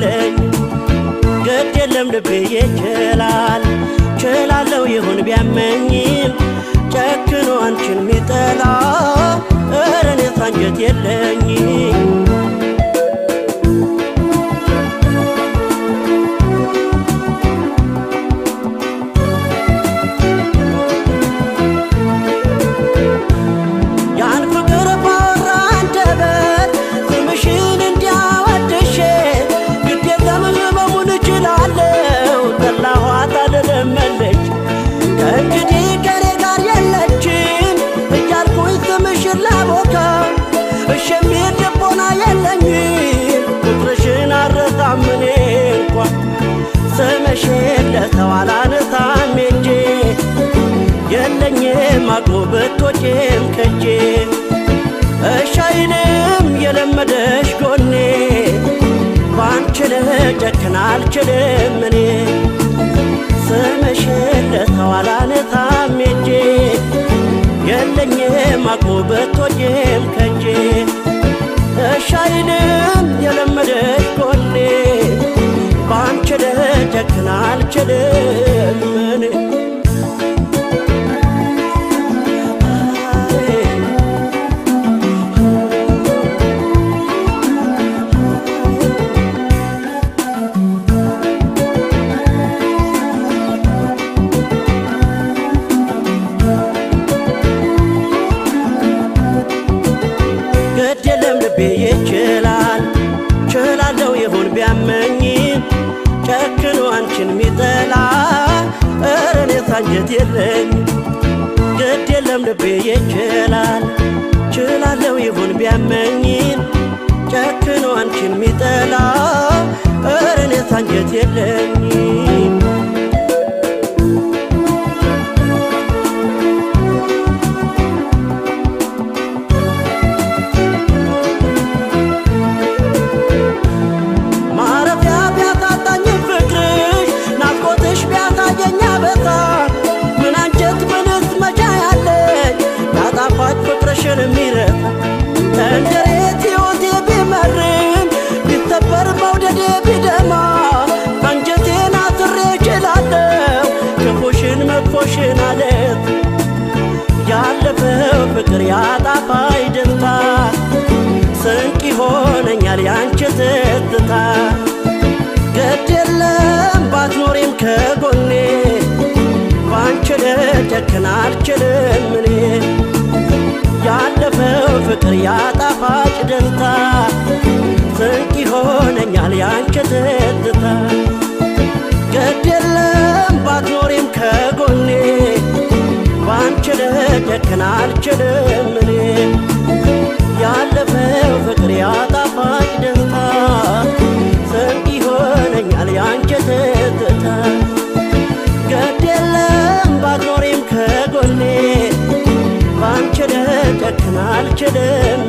የለኝ ግድ የለም ልቤ ይችላል ችላለው ይሁን ቢያመኝም ጨክኖ አንቺን ሚጠላ ኧረ እኔስ አንጀት የለኝ ስምሽን ለሰው አላነሳም እንጂ የለኝም አቅሙ ብትወጪም ከጄ እሺ አይልም የለመደሽ ጎኔ ባንቺ ልጨክን አልችልም እኔ ስምሽን ለሰው አላነሳም እንጂ የለኝም አቅሙ ብትወጪም ከጄ እሺ አይልም የለመደሽ ጎኔ ባንቺ ልጨክን አልችልም እኔ ግድ የለም ልቤ ይችላል ችላለው ይሁን ቢያመኝም ጨክኖ አንቺን ሚጠላ ኧረ እኔስ አንጀት የለኝ ግድ የለም ልቤ ይችላል ችላለው ይሁን ቢያመኝም ጨክኖ አንቺን ሚጠላ ኧረ እኔስ አንጀት የለኝ ፍቅርሽን የሚረታ እንደሬት ሕይወቴ ቢመርም ቢሰበር መውደዴ ቢደማ አንጀቴን አስሬ እችላለሁ ክፉሽን መጥፎሽን አለት ያለፈው ፍቅር ያጣፋኝ ደስታ ስንቅ ይሆነኛል ያንቺ ትዝታ ግድ የለም ባትኖሪም ከጎኔ ባንቺ ልጨክን አልችልም እኔ ያለፈው ፍቅር ያጣፋጭ ደስታ ስንቅ ይሆነኛል ያንቺ ትዝታ ግድ የለም ባትኖሪም ከጎኔ ባንቺ ልጨክን አልችልም እኔ ያለፈው ፍቅር ያጣፋጭ ደስታ ስንቅ ይሆነኛል ያንቺ ትዝታ ግድ የለም ባትኖሪም ከጎኔ ባንቺ ልጨክን አልችልም